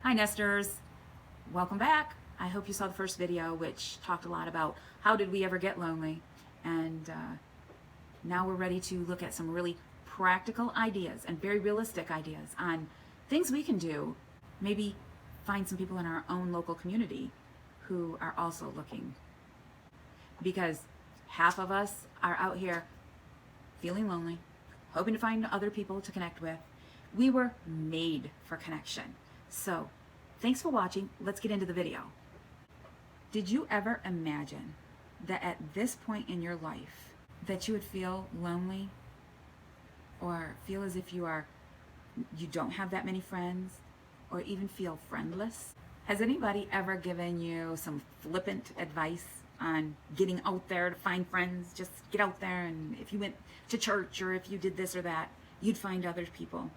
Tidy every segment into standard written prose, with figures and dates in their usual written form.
Hi Nesters, welcome back. I hope you saw the first video, which talked a lot about how did we ever get lonely, and now we're ready to look at some really practical ideas and very realistic ideas on things we can do. Maybe find some people in our own local community who are also looking, because half of us are out here feeling lonely, hoping to find other people to connect with. We were made for connection. So thanks for watching. Let's get into the video. Did you ever imagine that at this point in your life that you would feel lonely or feel as if you don't have that many friends, or even feel friendless? Has anybody ever given you some flippant advice on getting out there to find friends? Just get out there, and if you went to church or if you did this or that, you'd find other people.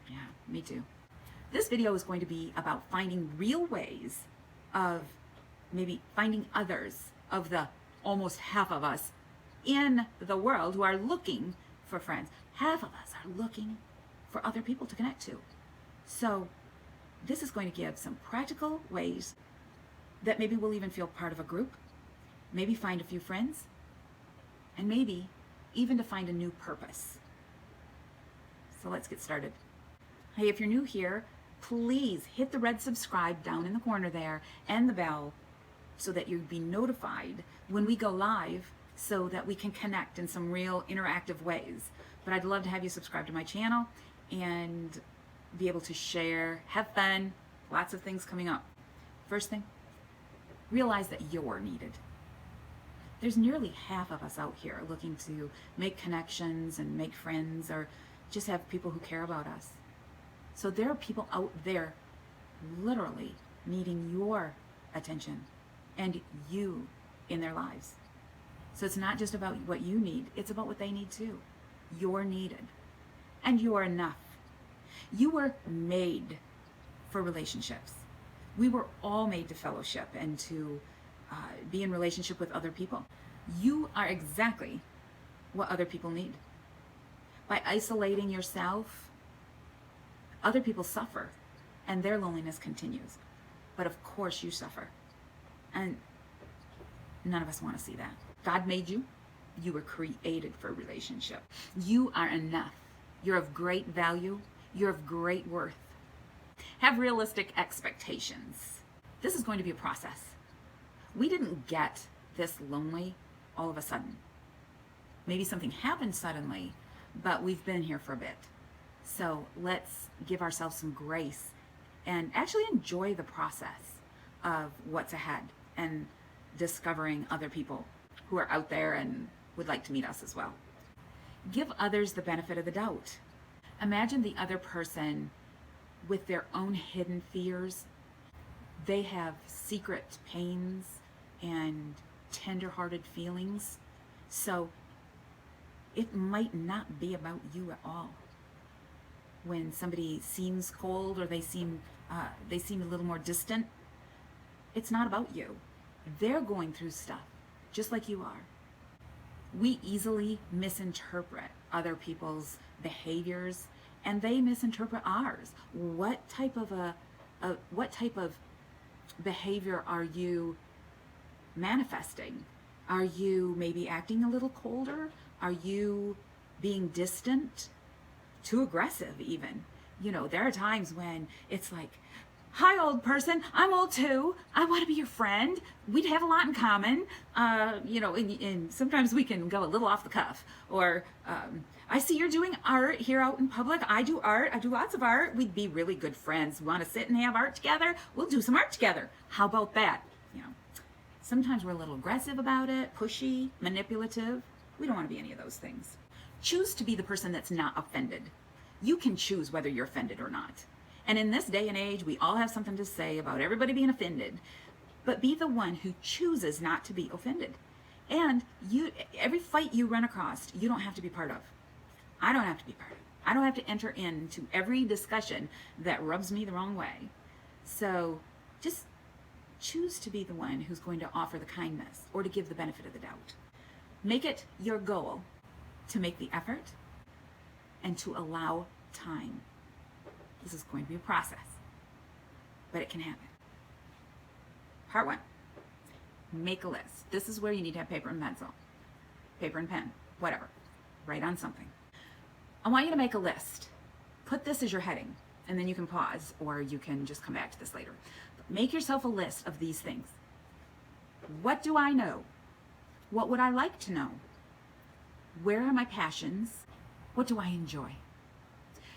Yeah, me too. This video is going to be about finding real ways of maybe finding others of the almost half of us in the world who are looking for friends. Half of us are looking for other people to connect to. So this is going to give some practical ways that maybe we'll even feel part of a group, maybe find a few friends, and maybe even to find a new purpose. So let's get started. Hey, if you're new here, please hit the red subscribe down in the corner there and the bell so that you'll be notified when we go live, so that we can connect in some real interactive ways. But I'd love to have you subscribe to my channel and be able to share, have fun, lots of things coming up. First thing, realize that you're needed. There's nearly half of us out here looking to make connections and make friends, or just have people who care about us. So there are people out there literally needing your attention and you in their lives. So it's not just about what you need, it's about what they need too. You're needed, and you are enough. You were made for relationships. We were all made to fellowship and to be in relationship with other people. You are exactly what other people need. By isolating yourself, other people suffer and their loneliness continues. But of course you suffer. And none of us want to see that. God made you. You were created for a relationship. You are enough. You're of great value. You're of great worth. Have realistic expectations. This is going to be a process. We didn't get this lonely all of a sudden. Maybe something happened suddenly, but we've been here for a bit. So let's give ourselves some grace and actually enjoy the process of what's ahead and discovering other people who are out there and would like to meet us as well. Give others the benefit of the doubt. Imagine the other person with their own hidden fears. They have secret pains and tender-hearted feelings. So it might not be about you at all. When somebody seems cold or they seem a little more distant, it's not about you. They're going through stuff just like you are. We easily misinterpret other people's behaviors, and they misinterpret ours. What type of behavior are you manifesting? Are you maybe acting a little colder? Are you being distant? Too aggressive even? You know, there are times when it's like, hi old person, I'm old too, I want to be your friend, we'd have a lot in common, and sometimes we can go a little off the cuff, or I see you're doing art here out in public, I do art, I do lots of art, we'd be really good friends, want to sit and have art together, we'll do some art together, how about that? You know, sometimes we're a little aggressive about it, pushy, manipulative. We don't want to be any of those things. Choose to be the person that's not offended. You can choose whether you're offended or not. And in this day and age, we all have something to say about everybody being offended. But be the one who chooses not to be offended. And every fight you run across, you don't have to be part of. I don't have to be part of. I don't have to enter into every discussion that rubs me the wrong way. So just choose to be the one who's going to offer the kindness or to give the benefit of the doubt. Make it your goal to make the effort and to allow time. This is going to be a process. but it can happen. Part 1, make a list. This is where you need to have paper and pencil, paper and pen, whatever. Write on something. I want you to make a list. Put this as your heading, and then you can pause, or you can just come back to this later. But make yourself a list of these things. What do I know? What would I like to know? Where are my passions? What do I enjoy?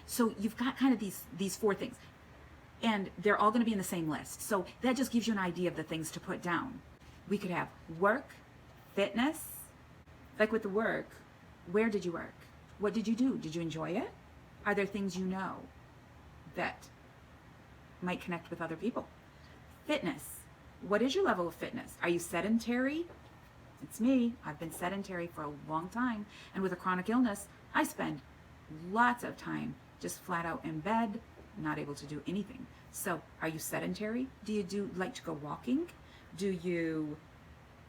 So you've got kind of these 4 things, and they're all going to be in the same list. So that just gives you an idea of the things to put down. We could have work, fitness. Like with the work, where did you work? What did you do? Did you enjoy it? Are there things you know that might connect with other people? Fitness. What is your level of fitness? Are you sedentary? It's me. I've been sedentary for a long time. And with a chronic illness, I spend lots of time just flat out in bed, not able to do anything. So are you sedentary? Do you like to go walking? Do you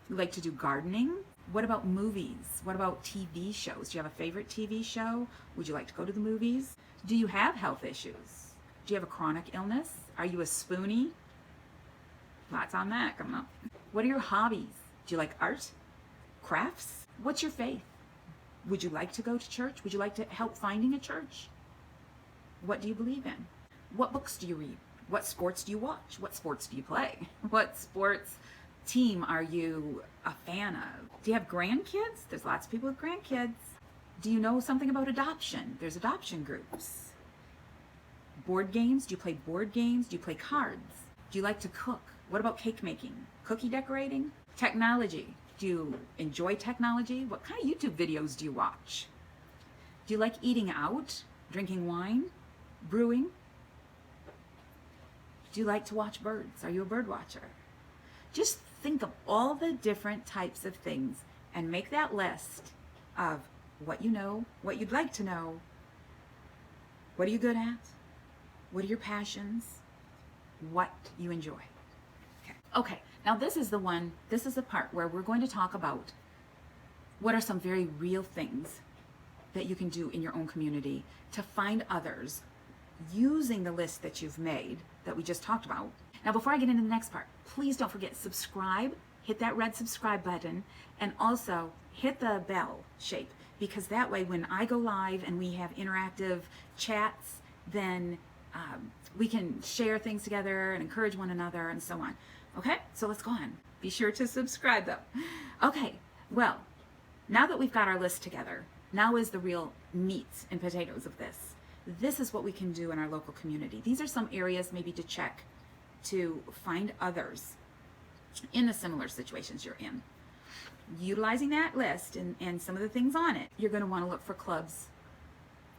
like to do gardening? What about movies? What about TV shows? Do you have a favorite TV show? Would you like to go to the movies? Do you have health issues? Do you have a chronic illness? Are you a spoonie? Lots on that coming up. What are your hobbies? Do you like art? Crafts? What's your faith? Would you like to go to church? Would you like to help finding a church? What do you believe in? What books do you read? What sports do you watch? What sports do you play? What sports team are you a fan of? Do you have grandkids? There's lots of people with grandkids. Do you know something about adoption? There's adoption groups. Board games? Do you play board games? Do you play cards? Do you like to cook? What about cake making? Cookie decorating? Technology. Do you enjoy technology? What kind of YouTube videos do you watch? Do you like eating out? Drinking wine? Brewing? Do you like to watch birds? Are you a bird watcher? Just think of all the different types of things and make that list of what you know, what you'd like to know, what are you good at, what are your passions, what you enjoy. Okay, now this is the part where we're going to talk about what are some very real things that you can do in your own community to find others using the list that you've made that we just talked about. Now, before I get into the next part, please don't forget, subscribe, hit that red subscribe button, and also hit the bell shape, because that way when I go live and we have interactive chats, then we can share things together and encourage one another and so on. Okay, so let's go on. Be sure to subscribe though. Okay, well, now that we've got our list together, now is the real meat and potatoes of this. This is what we can do in our local community. These are some areas maybe to check to find others in the similar situations you're in. Utilizing that list and some of the things on it, you're going to want to look for clubs,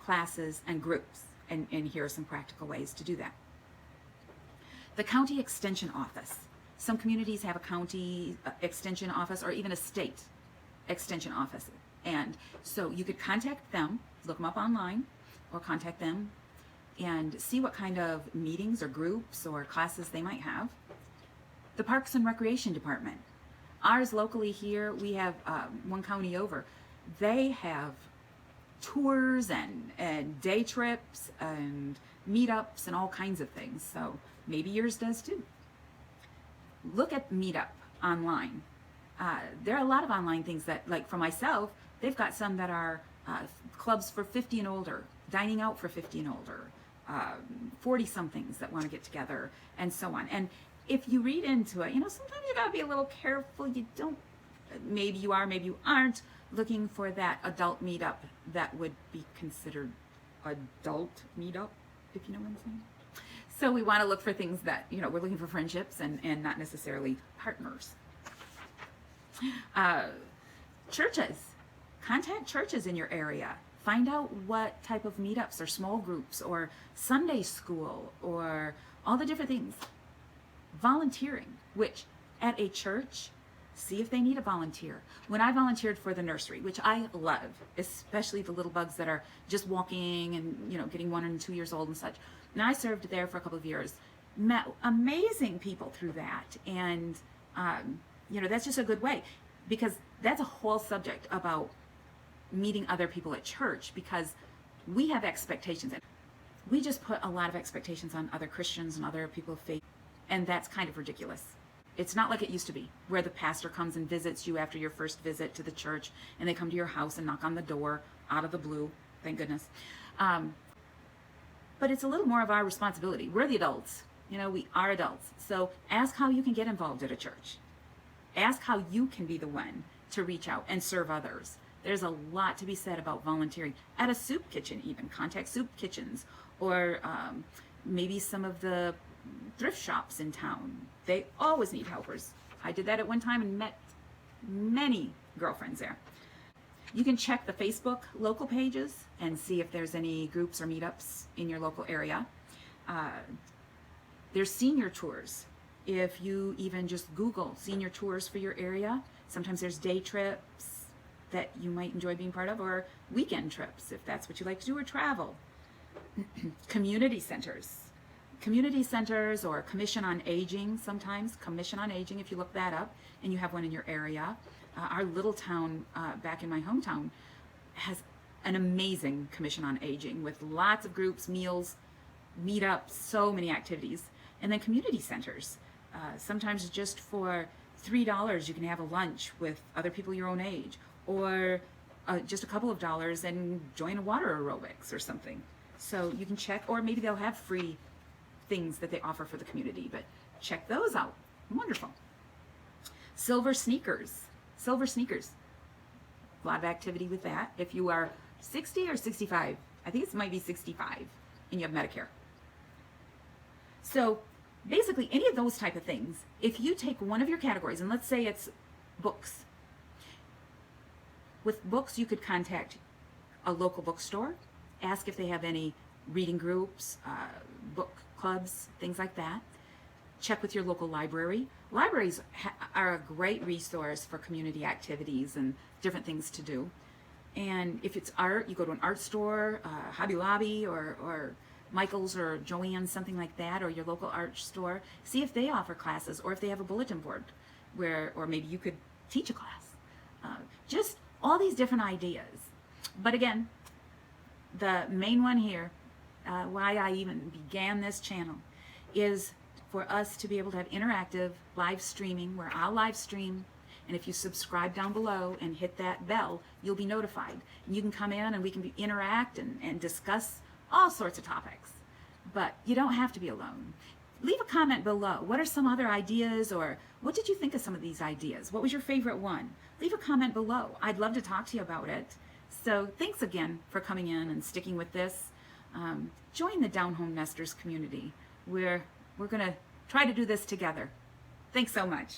classes, and groups. And here are some practical ways to do that. The county extension office. Some communities have a county extension office or even a state extension office. And so you could contact them, look them up online, or contact them and see what kind of meetings or groups or classes they might have. The Parks and Recreation Department. Ours locally here, we have one county over. They have tours and day trips and meetups and all kinds of things. So maybe yours does too. Look at Meetup online. There are a lot of online things that, like for myself, they've got some that are clubs for 50 and older, dining out for 50 and older, 40-somethings that want to get together, and so on. And if you read into it, sometimes you gotta be a little careful. You don't, maybe you are, maybe you aren't looking for that adult meetup that would be considered adult meetup, if you know what I'm saying. So we want to look for things that, we're looking for friendships and not necessarily partners. Churches. Contact churches in your area. Find out what type of meetups or small groups or Sunday school or all the different things. Volunteering, which at a church, see if they need a volunteer. When I volunteered for the nursery, which I love, especially the little bugs that are just walking and, getting 1 and 2 years old and such. And I served there for a couple of years, met amazing people through that. And, that's just a good way, because that's a whole subject about meeting other people at church, because we have expectations. We just put a lot of expectations on other Christians and other people of faith. And that's kind of ridiculous. It's not like it used to be, where the pastor comes and visits you after your first visit to the church, and they come to your house and knock on the door out of the blue. Thank goodness. But it's a little more of our responsibility. We're the adults. You know, we are adults. So ask how you can get involved at a church. Ask how you can be the one to reach out and serve others. There's a lot to be said about volunteering at a soup kitchen, even. Contact soup kitchens, or maybe some of the thrift shops in town. They always need helpers. I did that at one time and met many girlfriends there. You can check the Facebook local pages and see if there's any groups or meetups in your local area. There's senior tours. If you even just Google senior tours for your area, sometimes there's day trips that you might enjoy being part of, or weekend trips if that's what you like to do, or travel. Community centers. Community centers, or Commission on Aging sometimes. Commission on Aging, if you look that up and you have one in your area. Our little town back in my hometown has an amazing Commission on Aging with lots of groups, meals, meetups, so many activities. And then community centers. Sometimes just for $3 you can have a lunch with other people your own age, or just a couple of dollars and join a water aerobics or something. So you can check, or maybe they'll have free things that they offer for the community, but check those out. Wonderful. Silver sneakers. Silver sneakers. A lot of activity with that. If you are 60 or 65, I think it might be 65, and you have Medicare. So basically any of those type of things, if you take one of your categories, and let's say it's books. With books, you could contact a local bookstore, ask if they have any reading groups, book clubs, things like that. Check with your local library. Libraries are a great resource for community activities and different things to do. And if it's art, you go to an art store, Hobby Lobby, or Michael's or Joann's, something like that, or your local art store. See if they offer classes, or if they have a bulletin board where, or maybe you could teach a class. Just all these different ideas. But again, the main one here, why I even began this channel, is for us to be able to have interactive live streaming, where I'll live stream, and if you subscribe down below and hit that bell, you'll be notified. And you can come in and we can interact and discuss all sorts of topics. But you don't have to be alone. Leave a comment below. What are some other ideas, or what did you think of some of these ideas? What was your favorite one? Leave a comment below. I'd love to talk to you about it. So thanks again for coming in and sticking with this. Join the Down Home Nesters community, where we're going to try to do this together. Thanks so much.